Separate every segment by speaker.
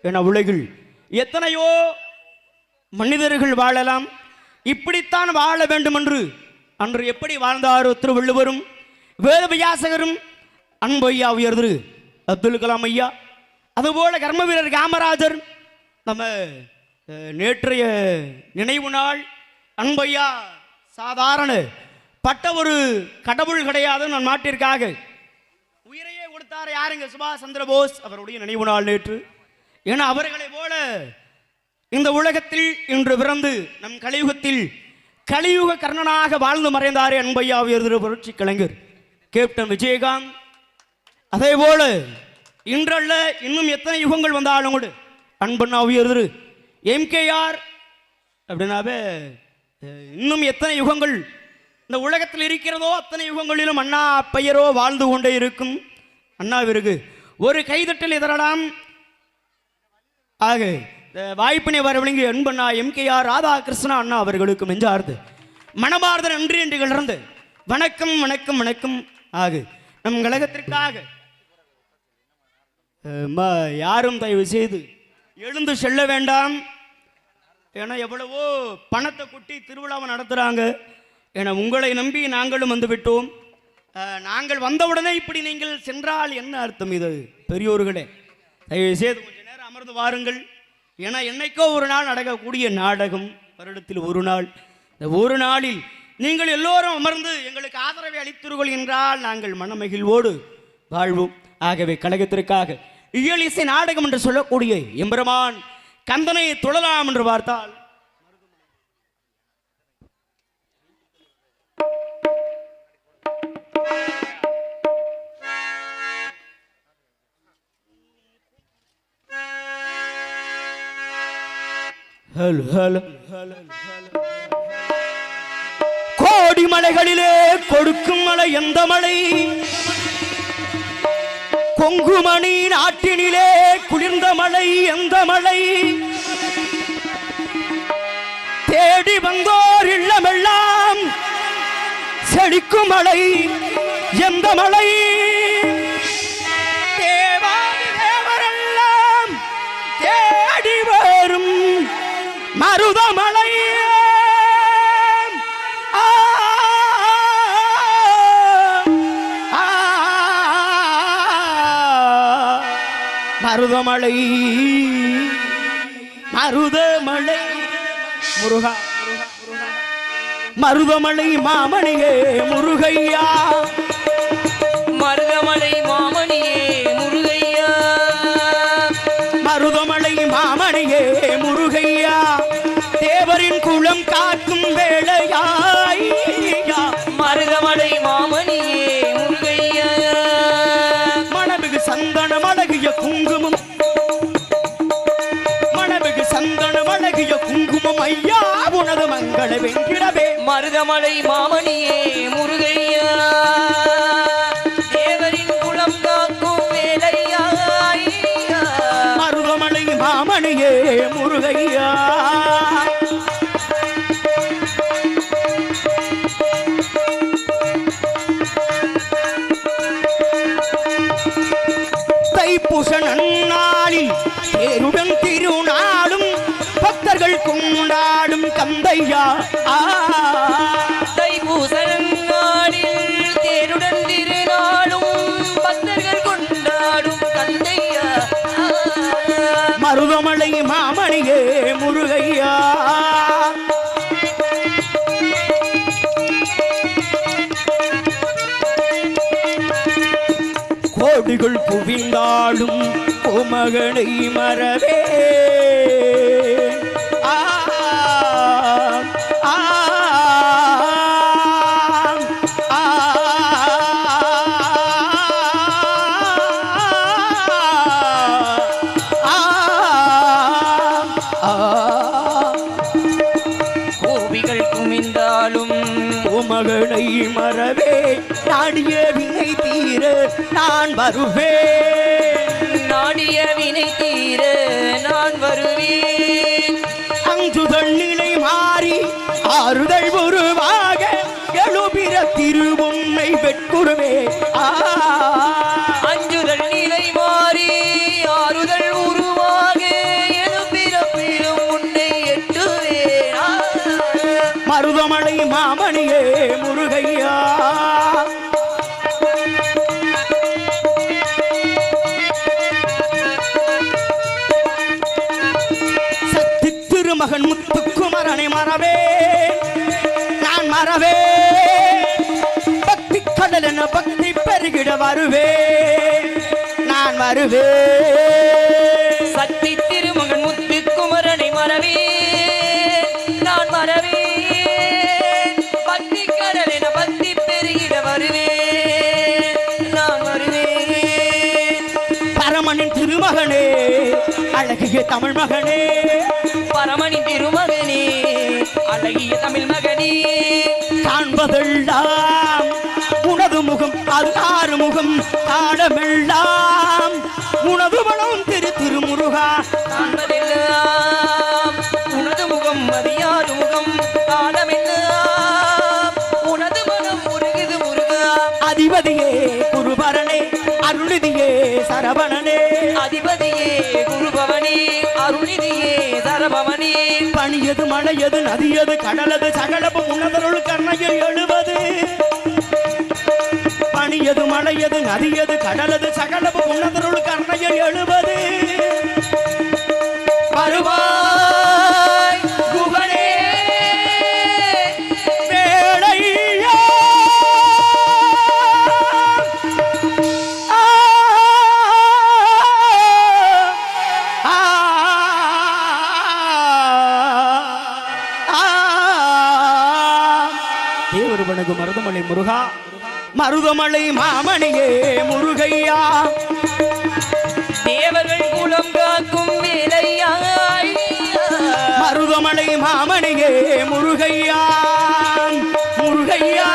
Speaker 1: என உலகில் எத்தனையோ மனிதர்கள் வாழலாம். இப்படித்தான் வாழ வேண்டும் என்று அன்று எப்படி வாழ்ந்தாரோ திருவள்ளுவரும் வேதவியாசகரும், அன்பையா உயர் திரு அப்துல் கலாம் ஐயா, அதுபோல கர்ம வீரர் காமராஜர். நம்ம நேற்றைய நினைவு நாள். அன்பையா சாதாரண பட்ட ஒரு கடவுள் கிடையாது. நம் நாட்டிற்காக உயிரையே கொடுத்தார். யாருங்க? சுபாஷ் சந்திர போஸ். அவருடைய நினைவு நாள் நேற்று. ஏன்னா அவர்களை போல இந்த உலகத்தில் இன்று பிறந்து நம் கலியுகத்தில் கலியுக கர்ணனாக வாழ்ந்து மறைந்தாரே அன்பையா உயர் திரு புரட்சி கலைஞர் கேப்டன் விஜயகாந்த். அதே போல இன்றல்ல இன்னும் எத்தனை யுகங்கள் வந்தாலும் கூட அன்பண்ணா உயர் திரு எம்கேஆர் அப்படின்னாவே இன்னும் எத்தனை யுகங்கள் இந்த உலகத்தில் இருக்கிறதோ அத்தனை யுகங்களிலும் அண்ணா பெயரோ வாழ்ந்து கொண்டே இருக்கும். அண்ணாவிற்கு ஒரு கைதட்டல் எதிரலாம். ஆக வாய்ப்பினை வரவழைங்கி அன்பண்ணா எம்கேஆர் ராதாகிருஷ்ணா அண்ணா அவர்களுக்கு மெஞ்சார்ந்து மனமார்ந்த நன்றி என்று கிளர்ந்து வணக்கம் வணக்கம் வணக்கம். ஆக நம் கழகத்திற்காக யாரும் தயவு செய்து எழுந்து செல்ல வேண்டாம். ஏன்னா எவ்வளவோ பணத்தை கொட்டி திருவிழாவை நடத்துகிறாங்க. ஏன்னா உங்களை நம்பி நாங்களும் வந்து விட்டோம். நாங்கள் வந்தவுடனே இப்படி நீங்கள் சென்றால் என்ன அர்த்தம்? இது பெரியோர்களே தயவு செய்து கொஞ்சம் நேரம் அமர்ந்து வாருங்கள். ஏன்னா என்னைக்கோ ஒரு நாள் நடக்கக்கூடிய நாடகம், வருடத்தில் ஒரு நாள். இந்த ஒரு நாளில் நீங்கள் எல்லோரும் அமர்ந்து எங்களுக்கு ஆதரவை அளித்தீர்கள் என்றால் நாங்கள் மனமகிழ்வோடு வாழ்வோம். ஆகவே கழகத்திற்காக இயல் இசை நாடகம் என்று சொல்லக்கூடிய எம்பெருமான் கந்தனை தொழலாம் என்று பார்த்தால் கோடி மலைகளிலே கொடுக்கும் மலை எந்த மலை? கொங்குமணி நாட்டினிலே குளிர்ந்த மலை எந்த மலை? தேடி வந்தோர் இல்லமெல்லாம் செழிக்கும் மலை எந்த மலை? தேவரெல்லாம் தேடி வரும் மருதமலை. மருதமலை மருதமலை முருகா மருதமலை மாமணியே முருகையா.
Speaker 2: மருதமலை மாமணியே முருகையா.
Speaker 1: மருதமலை மாமணியே முருகையா. தேவரின் குளம் காக்கும் வேளையாய்
Speaker 2: மருதமலை மாமணியே முருகையா.
Speaker 1: மணமிகு சந்தனம் அழகிய குங்குமம், மணமிகு சந்தனம் அழகிய குங்குமம் ஐயா உனது மங்கள வெங்கிடவே.
Speaker 2: மருதமலை மாமணியே முருகையா. தேவரின் குளம் காக்கும் வேலையா.
Speaker 1: மருதமலை மாமணியே முருகையா. தைப்பூச நன்னாளில் தேருடன் திருநாளும் பக்தர்கள் கொண்டாடும் கந்தையா.
Speaker 2: தைப்பூச நன்னாளில் தேருடன் திருநாளும் பக்தர்கள் கொண்டாடும் கந்தையா.
Speaker 1: மருதமலை மாமணியே முருகையா. கோடிகள் குவிந்தாலும் கோமகனை மறவே.
Speaker 2: கோபிகள் குமிந்தாலும்
Speaker 1: கோமகனை மறவே. நாடிய வினை தீர நான் வருவேன்.
Speaker 2: நாடிய வினை தீர நான் வருவேன்.
Speaker 1: அஞ்சுதல் நிலை மாறி ஆறுதல் உருவாக எழுபிற திருவுன்னை வெட்குருவே.
Speaker 2: அஞ்சுதல் நிலை மாறி ஆறுதல் உருவாக
Speaker 1: திருமகன் முத்துக்குமரனை மறவே நான் மறவே பக்தி கடல் என பக்தி பெருகிட வருவே நான் வருவே
Speaker 2: சக்தி திருமகன் முத்துக்குமரனை மறவே நான் மறவே பக்தி கடல் என பக்தி பெருகிட வருவே நான் வருவேன்
Speaker 1: பரமனின் திருமகனே அழகிய தமிழ் மகனே
Speaker 2: பரமனின் திருமகனே அழகிய தமிழ் மகனே
Speaker 1: காண்பதெல்லாம் உனது முகம் அது ஆறு முகம் காணமெல்லாம் உனது மனம் திருமுருகா
Speaker 2: காண்பதெல்லாம் உனது முகம் அது யாரு முகம் காணமெல்லாம் உனது மனம் முருகுது முருகா
Speaker 1: அதிபதியே குருபரனே அருள்நிதியே சரவணனே
Speaker 2: அதிபதியே குருபவனே அருள்நிதியே சரபவனே
Speaker 1: பணியது மழையது நதியது கடலது சகலபு உன்னதருள் கர்ணையில் எழுவது பணியது மழையது நதியது கடலது சகலபு உன்னதருள் கர்ணையில் எழுவது
Speaker 2: வருவாய் குகனே
Speaker 1: வேளையா தேவர் வணங்கு மருதமலை முருகா மருதமலை மாமணியே முருகையா
Speaker 2: தேவர்கள் குலம் காக்கும் வேலையாய்
Speaker 1: மருதமலை மாமணியே முருகையா முருகையா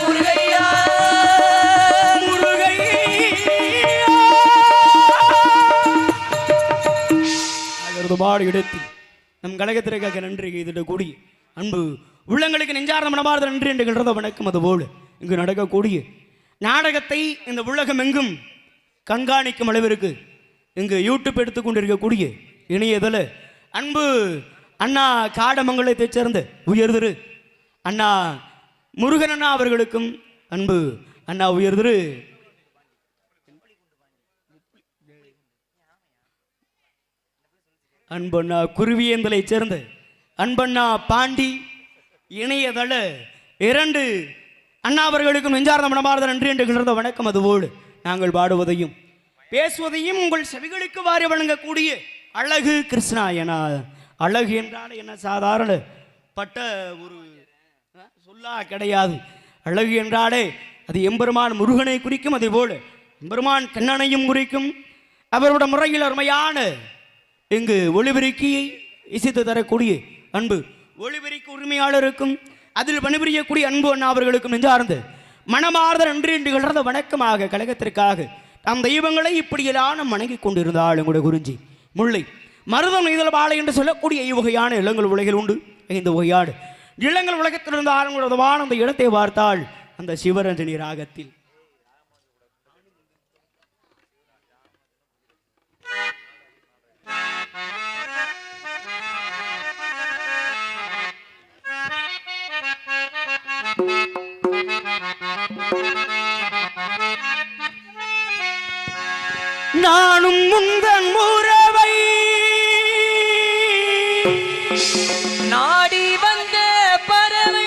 Speaker 2: முருகையா
Speaker 1: பாடு எடுத்து நம் கழகத்திற்காக நன்றி இதில் கூடி அன்பு உள்ளங்களுக்கு நெஞ்சார்ந்த மனமார்ந்த நன்றி என்று கிழந்த வணக்கம். அதுபோல் இங்கு நடக்கக்கூடிய நாடகத்தை இந்த உலகம் எங்கும் கண்காணிக்கும் அளவிற்கு இங்கு யூடியூப் எடுத்துக்கொண்டிருக்கக்கூடிய இணையதள அன்பு அண்ணா காடமங்கலத்தைச் சேர்ந்த உயர்திரு அண்ணா முருகன் அண்ணா அவர்களுக்கும் அன்பு அண்ணா உயர்திரு அன்பண்ணா குருவியந்தலை சேர்ந்த அன்பண்ணா பாண்டி இணையதள இரண்டு அண்ணா அவர்களுக்கும் நெஞ்சார்ந்த மனமார்ந்த நன்றி என்று கிளர்ந்த வணக்கம். அதுபோல் நாங்கள் பாடுவதையும் பேசுவதையும் உங்கள் செவிகளுக்கு வாரி வழங்கக்கூடிய அழகு கிருஷ்ணா என அழகு என்றால் என்ன சாதாரண பட்ட ஒரு சொல்லா கிடையாது. அழகு என்றாலே அது எம்பெருமான் முருகனை குறிக்கும். அதேபோல் எம்பெருமான் கண்ணனையும் குறிக்கும். அவருடைய முறையில் அருமையான இங்கு ஒளிபெருக்கியை இசைத்து தரக்கூடிய அன்பு ஒளிபெருக்கி உரிமையாளருக்கும் அதில் பணிபுரியக்கூடிய அன்பு அண்ணா அவர்களுக்கும் நெஞ்சார்ந்த மனமார்ந்த நன்றி என்று கிளர்ந்த வணக்கமாக கழகத்திற்காக நம் தெய்வங்களை இப்படியெல்லாம் நாம் வணங்கி கொண்டிருந்தால் எங்களுடைய குறிஞ்சி முல்லை மருதம் நெய்தல் பாலை என்று சொல்லக்கூடிய இவ்வகையான இளங்கள் உலகில் உண்டு. இந்த வகையான இளங்கள் உலகத்தில் இருந்த ஆரம்பமான அந்த இடத்தை பார்த்தால் அந்த சிவரஞ்சனி ராகத்தில் நானும் முந்தன் உறவை
Speaker 2: நாடி வந்த பறவை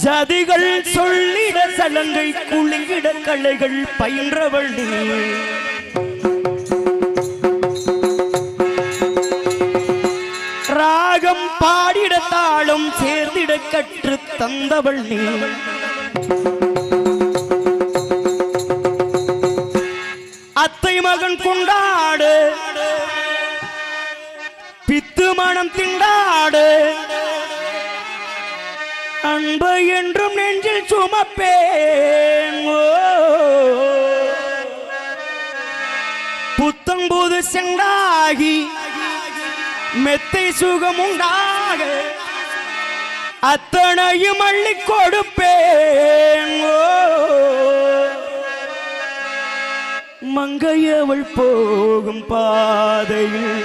Speaker 1: ஜதிகள் சொல்லிட சலங்கை குளிங்கிட கலைகள் பயின்றவள் நீ ராகம் பாடிட தாளம் சேர்ந்திட கற்று தந்தவள் நீ அத்தை மகன் கொண்டாடு விட்டு மனம் திண்டாடு அன்பு என்றும் நெஞ்சில் சுமப்பேன் புத்தம்போது செண்டாகி மெத்தை சுகம் உண்டாக அத்தனையும் அள்ளி கொடுப்பேன் மங்கையவள் போகும் பாதையில்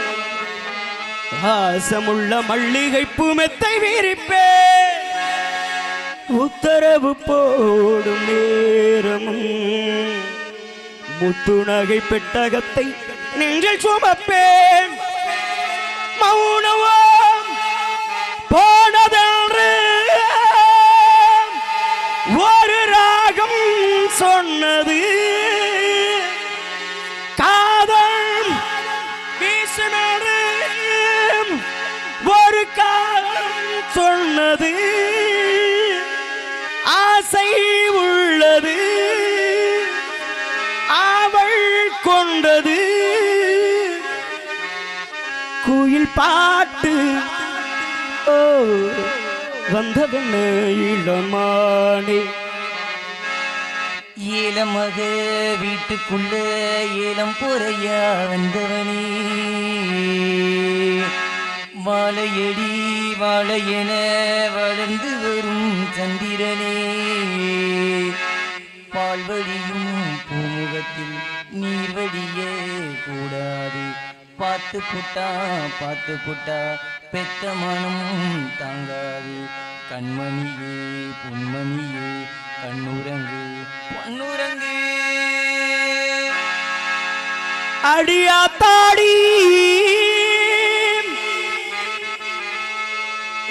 Speaker 1: வாசமுள்ள மல்லிகை பூமெத்தை விரிப்பேன் உத்தரவு போடும் நேரமும் முத்துநகை பெட்டகத்தை நெஞ்சில் சுமப்பேன் மௌனவாம் போனதென்று ஒரு ராகம் சொன்னது காதல் வீசுமென்று ஒரு காலம் சொன்னது ஆசை உள்ளது அவள் கொண்டது குயில் பாட்டு ஓ வந்தவன இளமானே
Speaker 2: ஏலமக வீட்டுக்குள்ள ஏலம் பொறையா வந்தவனே வாழையடி வாழையென வளர்ந்து வரும் சந்திரனே பால்வழியும் பூமுகத்தில் நீர்வடிய கூடாது பார்த்து புட்டா பெத்த மனம் தாங்காது கண்மணியே பொன்மணியே கண்ணுரங்கு பொன்னுரங்கு
Speaker 1: அடியாத்தாடி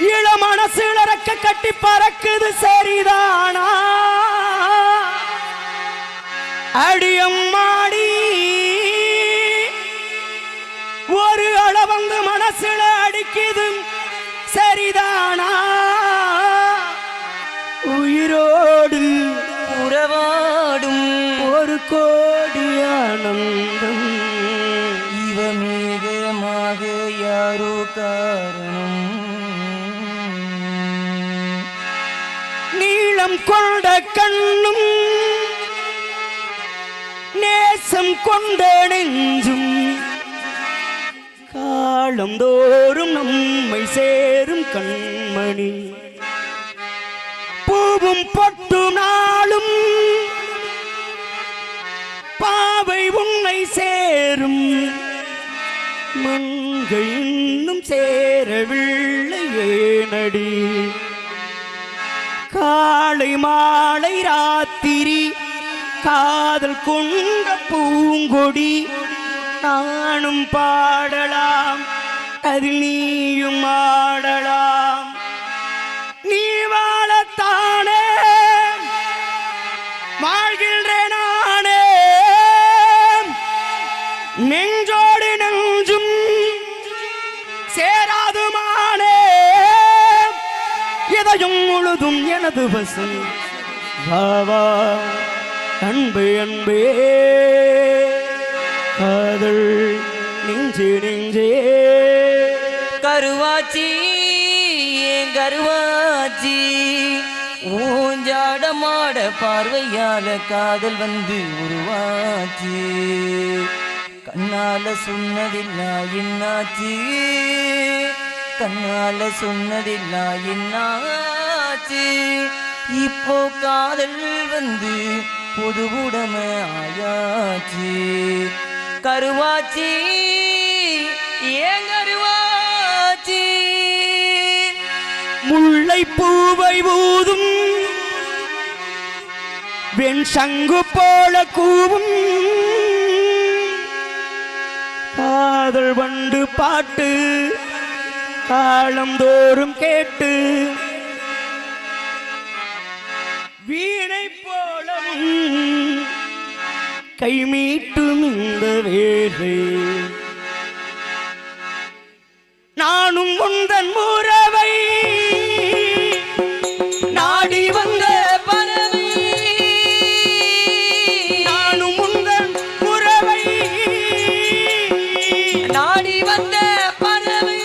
Speaker 1: இளமனசிலறக்க கட்டி பறக்குது சரிதானா அடியம்மாடி ஒரு அளவந்து மனசுல அடிக்குது சரிதானா உயிரோடு
Speaker 2: உறவாடும்
Speaker 1: ஒரு கோடி ஆனந்தம்
Speaker 2: இவ மேகமாக யாரோ காரணம்
Speaker 1: நீளம் கொண்ட கண்ணும் நேசம் கொண்ட நெஞ்சும் காலந்தோறும் நம்மை சேரும் கண்மணி பூவும் பொட்டு நாளும் பாவை உன்னை சேரும் மங்கை இன்னும் சேரவில்லை ஏனடி காலை மாலை ராத்திரி காதல் கொண்ட பூங்கொடி நானும் பாடலாம் அதில் நீயும் ஆடலாம் நீ வாழத்தானே வாழ்கின்றேன் நானே நெஞ்சோடு நெஞ்சும் சேராதுமானே எதையும் முழுதும் எனது வசம் வாவா அன்பே அன்பே காதல் நெஞ்சே நெஞ்சே
Speaker 2: கருவாச்சி ஏன் கருவாச்சி ஊஞ்சாடமாட பார்வையால காதல் வந்து உருவாச்சு கண்ணால சொன்னதில்லா என்னாச்சு கண்ணால சொன்னதில்லா என்னாச்சு இப்போ காதல் வந்து பொதுவுடைமை ஆயாச்சு கருவாச்சி ஏன் கருவாச்சி
Speaker 1: முல்லை பூவை ஊதும் வெண் சங்கு போல கூவும் காதல் வண்டு பாட்டு காலந்தோறும் கேட்டு வீணை போலவும் கைமீட்டும் இந்த வேலை நானும் உந்தன் உறவை நாடி வந்த
Speaker 2: பறவை
Speaker 1: நானும் உந்தன் உறவை
Speaker 2: நாடி வந்த பறவை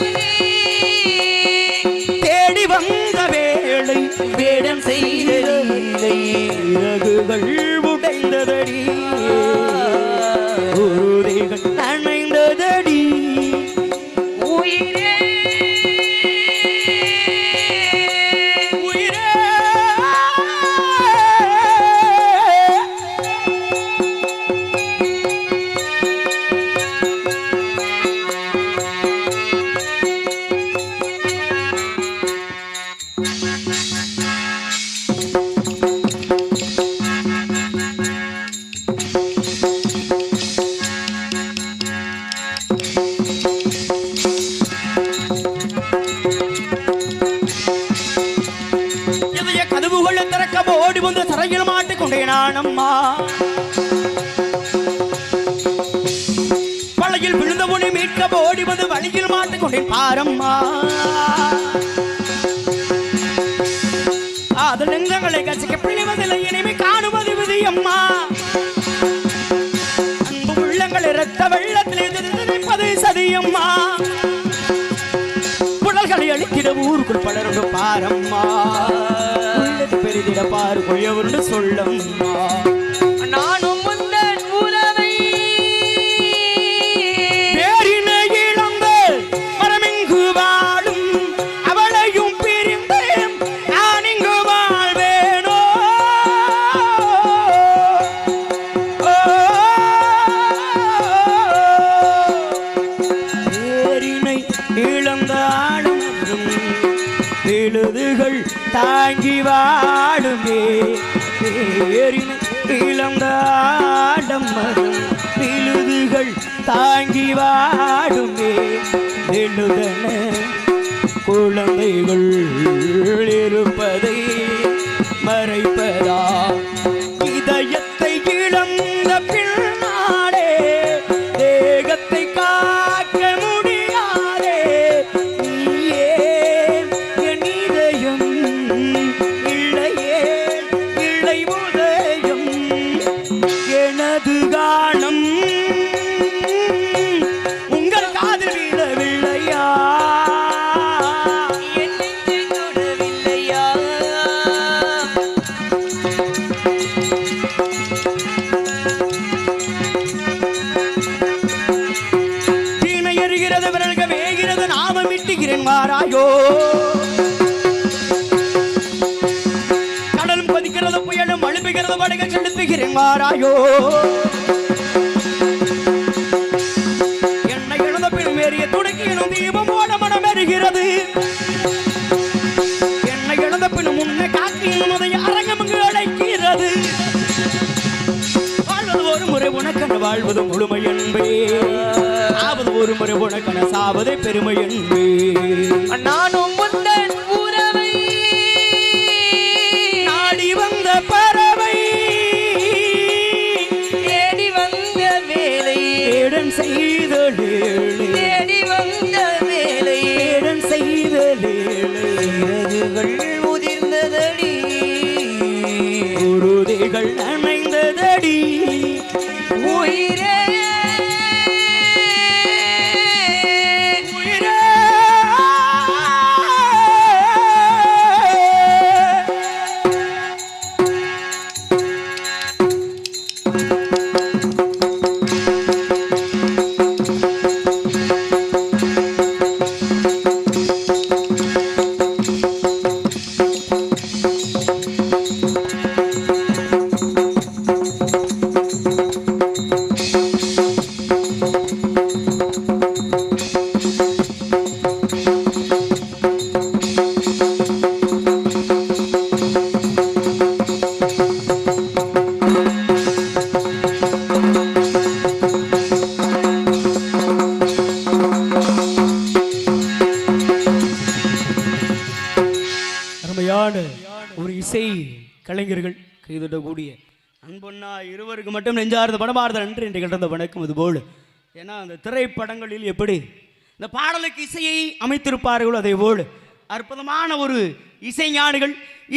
Speaker 1: வந்து தரையில் மாட்டிக்கொண்டேன் நான் அம்மா. பழையில் விழுந்த உன்னை மீட்க ஓடி வந்து வழியில் மாட்டிக்கொண்டேன் பாரம்மா. அது நெஞ்சங்களை கசிக்க பிழிவதில்லை இனிமே காணுவது விதி அம்மா. அன்பு உள்ளங்களை இரத்த வெள்ளத்தில் நினைப்பது சதியம்மா. புழல்களை அழித்திட ஊருக்குள் பலருண்டு பாரம்மா. உள்ளது பெரிதிட பாரு கொய்யவருண்டு சொல்லம்மா.
Speaker 2: நானும் முந்தன் உறவை
Speaker 1: பேரினை இழந்து மரமிங்கு வாழும் அவளையும் பிரிந்து நான் இங்கு வாழ்வேனோ. பேரினை இழந்த ஆளும் எழுதுகள் தாங்கி வாழுமே. பேரினை இழந்த ஆடம்பரம் எழுதுகள் தாங்கி வாழுமே. எழுதன குழந்தைகள் இருப்பதை மறைப்பதா இதயத்தை இழந்த பின்னாலே தேகத்தை காக்க முடியாதே. நீயே என் இதயம் இல்லையே இல்லை உதயம் எனது கானம் உங்கள் காதில் விழவில்லையா.
Speaker 2: என் நெஞ்சை தொடவில்லையா.
Speaker 1: தீனை எறிகிறது விரல்க வேகிறது நாம மிட்டுகிறேன் வாராயோ. கடலும் கொதிக்கிறது புயலும் அழுப்புகிறது வடக செலுத்துகிறேன் வாராயோ. என்னை இழந்த பின் வேறிய துடுக்கினும் தீபம் போட மனம் எறிகிறது. என்னை இழந்த பின் முன்ன காக்கியும் அதை அரங்கம் இங்கு அழைக்கிறது. வாழ்வது ஒரு முறை உனக்கென வாழ்வது முழுமை என்பே. ஆவது ஒரு முறை உனக்கென சாவதே பெருமை என்பே.
Speaker 2: நானும் முந்தன் உறவை
Speaker 1: நாடி வந்த பறவை
Speaker 2: தேடி வந்த வேலை
Speaker 1: ஏடன் செய்த வேளை
Speaker 2: தேடி வந்த வேலை
Speaker 1: ஏடன் செய்த வேளை
Speaker 2: இரவுகள் உதிர்ந்ததடி
Speaker 1: குருதிகள் நனைந்ததடி.
Speaker 2: உயிரே
Speaker 1: உயிரே அருமையான ஒரு இசை கலைஞர்கள் கைதட்டக்கூடிய அன்பொன்னா இருவருக்கு மட்டும் நெஞ்சார்ந்த படமாறுதல் நன்றி என்று கிடந்த வணக்கம். அதுபோல் ஏன்னா அந்த திரைப்படங்களில் எப்படி இந்த பாடலுக்கு இசையை அமைத்திருப்பார்களோ அதே போல் அற்புதமான ஒரு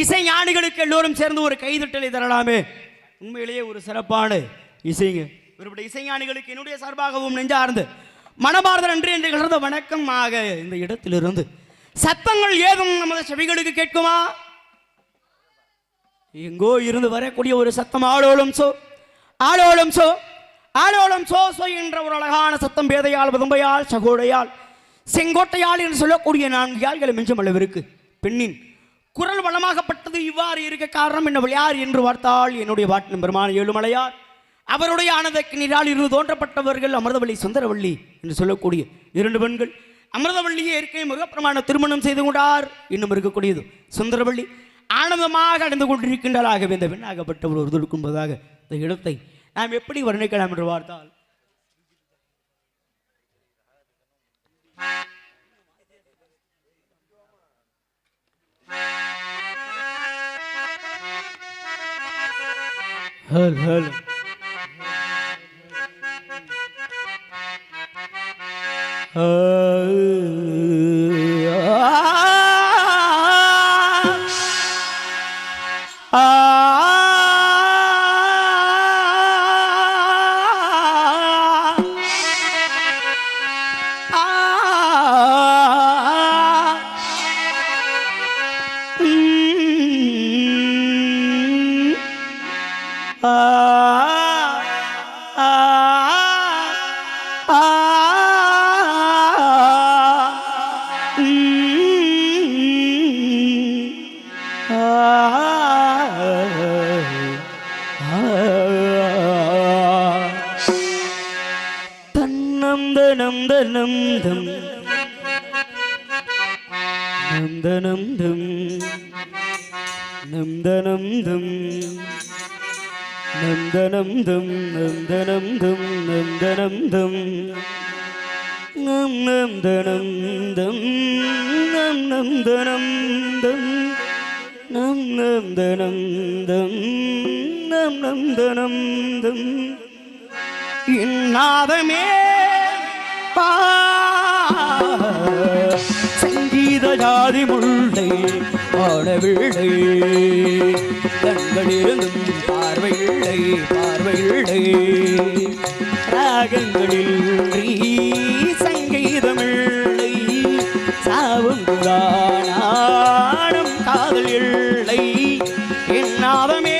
Speaker 1: இசைஞானிகளுக்கு எல்லோரும் சேர்ந்து ஒரு கைதட்டலை தரலாமே. உண்மையிலேயே ஒரு சிறப்பான இசைங்க. இவருடைய இசைஞானிகளுக்கு என்னுடைய சார்பாகவும் நெஞ்சார்ந்து மனமார்ந்த நன்றி என்று கிடந்த வணக்கம். ஆக இந்த இடத்திலிருந்து சத்தங்கள் ஏதும் நமது செவிகளுக்கு கேட்குமா? எங்கோ இருந்து வரக்கூடிய ஒரு சத்தம் ஆளோளம் சோ ஆளோளம் சோ ஆளோளம் சோ சோ என்ற ஒரு அழகான சத்தம் பேதையால் விதம்பையால் சகோடையால் செங்கோட்டையால் என்று சொல்லக்கூடிய 4 யாழ்களை மிஞ்சும் அளவிற்கு பெண்ணின் குரல் வளமாகப்பட்டது. இவ்வாறு இருக்க காரணம் என்ன யார் என்று பார்த்தால் என்னுடைய பாட்டின் பெருமான ஏழுமலையார் அவருடைய ஆனதற்கு நீரால் இருந்து தோன்றப்பட்டவர்கள் அமிர்தவள்ளி சுந்தரவள்ளி என்று சொல்லக்கூடிய 2 பெண்கள். அமிர்தவள்ளியை ஏற்கை முருகப்பிரமாண திருமணம் செய்து கொண்டார். இன்னும் இருக்கக்கூடியது சுந்தரவள்ளி ஆனந்தமாக அடைந்து கொண்டிருக்கின்றாராகவே இந்த பெண்ணாகப்பட்டவர் ஒரு துடுக்கும்பதாக இந்த இடத்தை நாம் எப்படி வர்ணிக்கலாம் என்று பார்த்தால் ஹல் ஹல் தன்னம் தனம் தனம் தம் நந்தனம் தம் நந்தனம் தம் நந்தனம் தம் நந்தனம் தம் நந்தனம் தம் நம் நந்தனம் தம் நம் நந்தனம் தம் நம் நந்தனம் தம் நம் நந்தனம் தம் இன்னாதமே பா சங்கீத ஜாதி முல்லை பாடவில்லை கண்களிருந்தும் பார்வையில்லை பார்வையில்லை ராகங்களில் சங்கீதமில்லை சாவுங்கானாடும் காதல் இல்லை என்னாதமே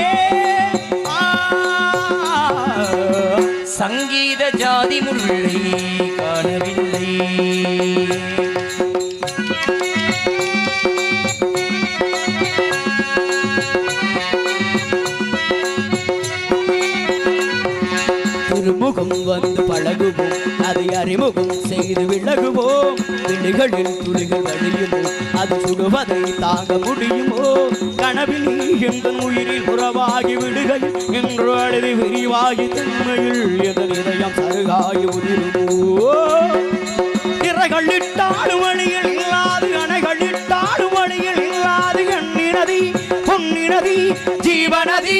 Speaker 2: சங்கீத ஜாதி முல்லை காணவில்லை
Speaker 1: திருமுகம் வந்து பழகுவோம் அதை அறிமுகம் செய்து விலகுவோம் விழிகளில் துளிகள் வழியுமோ அது சுடுவதை தாங்க முடியுமோ கனவில் நீ எங்கள் உயிரில் உறவாகி விடுகையில் என்று அழுது விரிவாகி தன்மையில் எதன் இதயம் சருகாகி உதிருமோ திரைகள் இட்டாடும் வழியில் இல்லாது அணைகள் இட்டாடும் வழியில் இல்லாது எண்ணினதி பொன்னினதி ஜீவநதி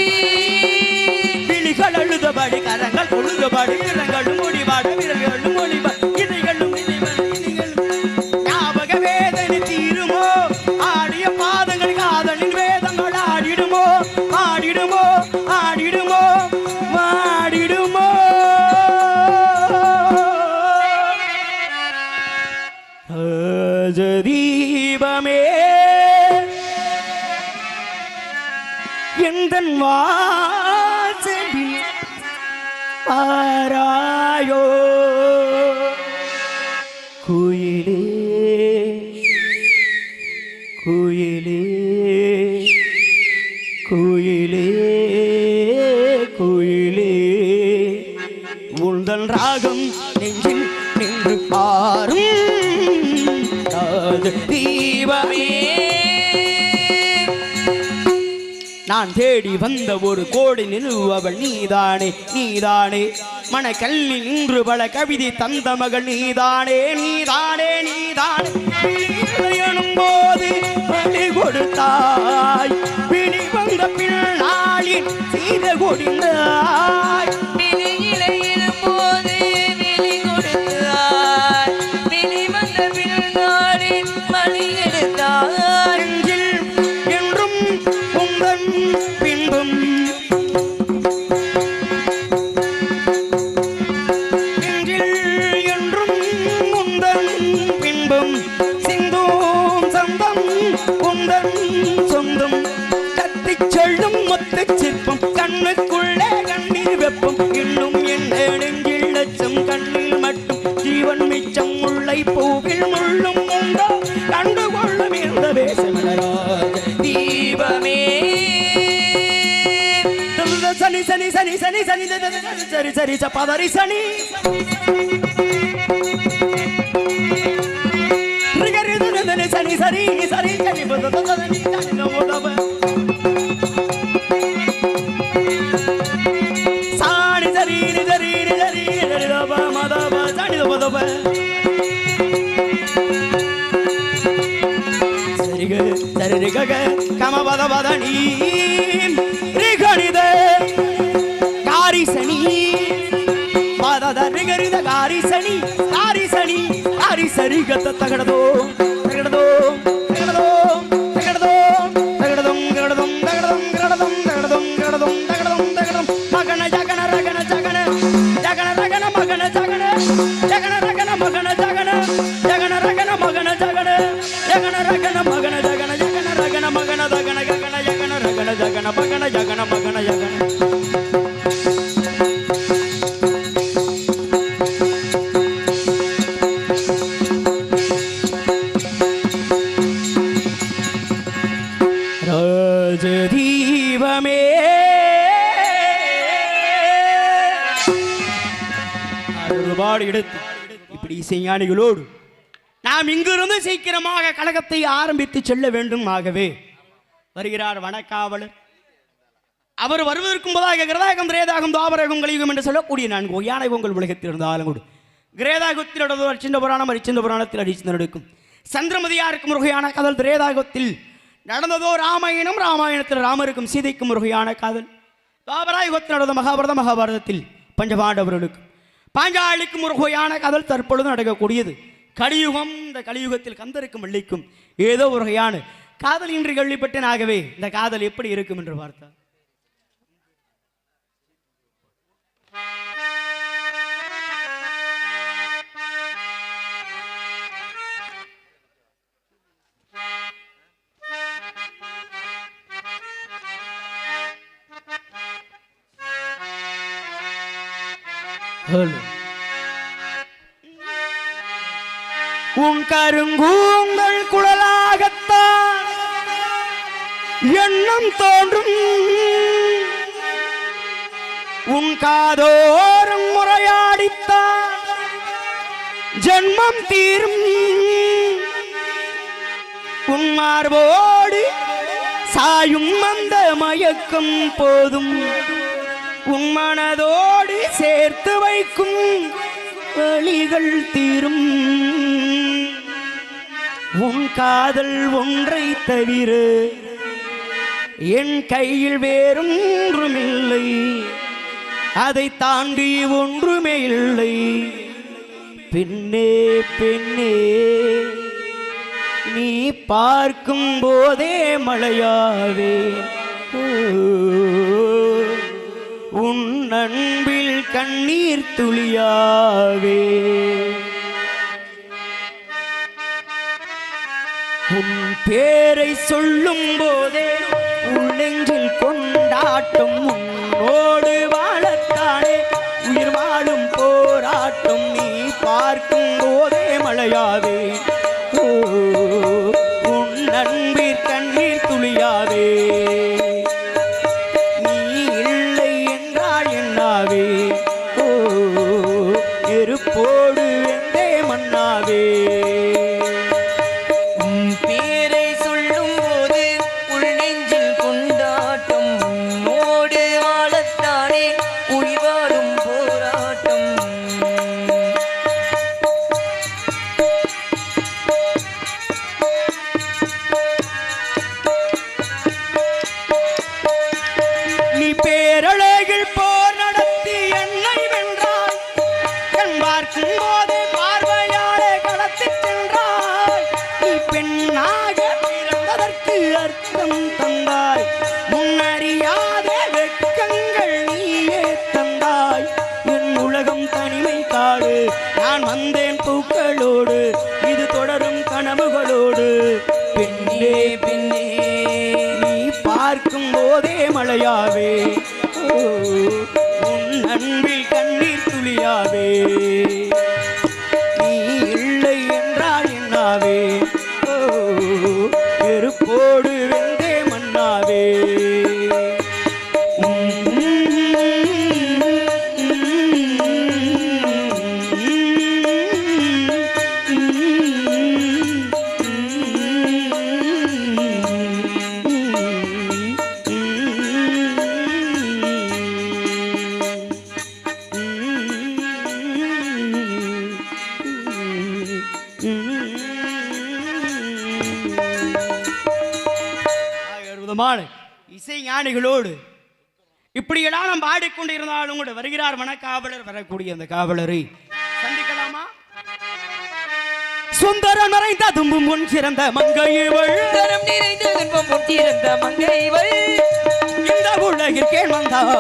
Speaker 1: விழிகள் அழுதபடி கரங்கள் பொழுதுபடி இரங்களும் முடிபாடு விரல்களும் ஒளிபாடு இதைகளும் ஞாபக வேதனை தீருமோ ஆடிய பாதங்கள் காதலின் வேதங்கள் ஆடிடுமோ ஆடிடுமோ ஆடிடுமோ ஆடிடுமோ தீபமே எந்தன் வாசலில் பாராயோ குயிலே குயிலே குயிலே குயிலே உந்தன் ராகம் நெஞ்சில் நின்று பாரும் தீபமே நான் தேடி வந்த ஒரு கோடி நிறுவவள் நீதானே நீதானே மனக்கல்லி நின்று பல கவிதை தந்த மகள் நீதானே நீதானே நீதானே எனும் போது பலி கொடுத்தாய் பிடி வந்த பின்னாளில் செய்த கொடுந்தாய்
Speaker 2: பிடியிலே போது வெளி கொடுத்தாய் பிடி வந்த பின்னாளில் பலி எடுத்தாய்
Speaker 1: என்றும் உந்தன் பின்பும் என்றும் உந்தன் பின்பும் சிந்தும் சந்தம் உந்தன் சொந்தம் கத்திச் சொல்லும் மொத்த சிற்பம் கண்ணுக்குள்ளே கண்ணீர் வெப்பம் இன்னும் என்ன நெஞ்சில் லட்சம் கண்ணில் மட்டும் ஜீவன் மிச்சம் முல்லை பூவில் முள்ளும் உண்டோ கண்டுகொள்ளும் இந்த வேஷமலராஜ தீபமே சனி சனி சனி சனி சனி சரி சரி சப்பாதரி சனி சனி சரி சரி சனி சாணி சரி சரி சரி மதப சனி மதப சரி சரி கம பத பத நீ ரிகணித சாரி சனி சாரி சனி சாரி சரி கத்த தகடதோ தகடதோ தகடதோ தகடதோ தகடதம் தகடதம் தகடதம் தகடதம் தகடதம் தகடதம் தகடதம் தகடம் மகன ஜகன ரகன ஜகன ஜகன ரகன மகன ஜகன ஜகன ரகன மகன ஜகன ஜகன ரகன மகன ஜகன ஜகன ரகன மகன ஜகன ஜகன ரகன மகன ஜகன ஜகன ஜகன ரகன ஜகன மகன ஜகன மகன ஜகன ராஜதீபமே ஒருபாடு எடுத்து இப்படி இசைஞானிகளோடு நாம் இங்கிருந்து சீக்கிரமாக கழகத்தை ஆரம்பித்து செல்ல வேண்டும். ஆகவே வருகிறார் வனக்காவலர். அவர் வருவதற்கு முன்பதாக கிரதாகம் திரேதாகம் துவாபரகம் கலியுகம் என்று சொல்லக்கூடிய 4 ஒய்யான யுகங்கள் உலகத்தில் இருந்தாலும் கூட கிரேதாகத்தில் அரிச்சிந்த புராணம் அரிச்சிந்த புராணத்தில் அரிச்சிந்த நடக்கும் சந்திரமதியாருக்கும் முருகையான காதல் திரேதாகத்தில் நடந்ததோ ராமாயணம், ராமாயணத்தில் ராமருக்கும் சீதைக்கும் முருகையான காதல். துவாபராயுகத்தில் நடந்த மகாபாரதம், மகாபாரதத்தில் பஞ்சபாண்டவர்களுக்கும் பாஞ்சாலிக்கும் முருகையான காதல் தற்பொழுது நடக்கக்கூடியது கலியுகம். இந்த கலியுகத்தில் கந்தருக்கும் வள்ளிக்கும் ஏதோ ஒரு வகையான காதல் இன்று கேள்விப்பட்டேன். ஆகவே இந்த காதல் எப்படி இருக்கும் என்று பார்த்தார். உன் கருங்கூங்கள் குழலாகத்தான் எண்ணம் தோன்றும், உன் காதோறும் முறையாடித்தான் ஜன்மம் தீரும், உன் மார்போடு சாயும் அந்த மயக்கம் போதும், உன் மனதோடு சேர்த்து வைக்கும் வழிகள் தீரும், உன் காதல் ஒன்றை தவிர என் கையில் வேறொன்றுமில்லை, அதை தாண்டி ஒன்றுமே இல்லை. பெண்ணே பெண்ணே நீ பார்க்கும் போதே மழையாவே, உன் அன்பில் கண்ணீர் துளியாவே, உன் பேரை சொல்லும் போதே உள்ளெஞ்சில் கொண்டாட்டம், உன்னோடு வாழத்தானே உயிர் வாழும் போராட்டம், நீ பார்க்கும் போதே மழையாவே, உன் அன்பில் கண்ணீர் துளியாவே, நீ இல்லை என்றால் என்னாவே, நெருப்போடு வெந்தே மண்ணாவே. பேரழகில் போர் நடத்தி என்னை வென்றாய், கண் பார்க்கும் போது பார்வையாலே கடத்தி சென்றாய், நீ பெண்ணாக பிறந்ததற்கு அர்த்தம் தந்தாய், முன்னறியாத வெட்கங்கள் நீயே தந்தாய், என் உலகம் தனிமை காடு, நான் வந்தேன் பூக்களோடு, இது தொடரும் கனவுகளோடு, பெண்ணே பெண்ணே நீ பார்க்கும் போதே மழையாவே, உன் அன்பில் கண்ணீர் துளியாவே, நீ இல்லை என்றால் என்னாவே, நெருப்போடு வெந்தே மண்ணாவே. இசை ஞானிகளோடு இப்படியெல்லாம் நாம் பாடிக்கொண்டு இருந்தாலும் கூட வருகிறார் வனக்காவலர். வரக்கூடிய அந்த காவலரை சந்திக்க சுந்தரம் நிறைந்த தும்பும் முன் சிறந்த மங்கை இவள்
Speaker 2: சுந்தரம் நிறைந்த துன்பம் முன் சிறந்த மங்கை இவள்
Speaker 1: இந்த உலகிற்கே வந்தார்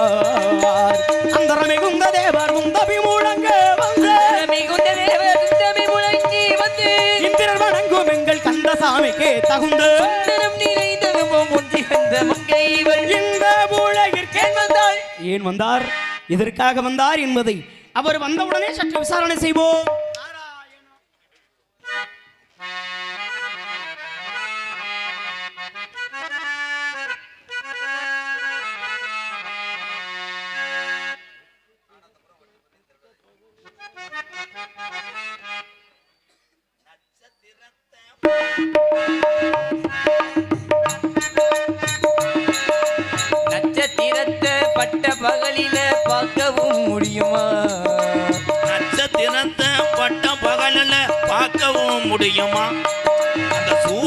Speaker 1: அந்தரம் மிகுந்த தேவர் உந்தபி முழங்க வந்து
Speaker 2: மிகுந்த தேவர் உந்தபி முழங்கி வந்து
Speaker 1: இந்திரர் வணங்கும் எங்கள் கந்தசாமிக்கு தகுந்த
Speaker 2: சுந்தரம் நிறைந்த துன்பம் முன் சிறந்த மங்கை இவள்
Speaker 1: இந்த உலகிற்கே
Speaker 2: வந்தாள்.
Speaker 1: ஏன் வந்தார் எதற்காக வந்தார் என்பதை அவர் வந்தவுடனே சற்று விசாரணை செய்வோம்.
Speaker 2: நட்சத்திரத்தை பட்ட பகலில பார்க்கவும் முடியுமா
Speaker 3: நட்சத்திரத்தை பட்ட பகலில் பார்க்கவும் முடியுமா அந்த சூரிய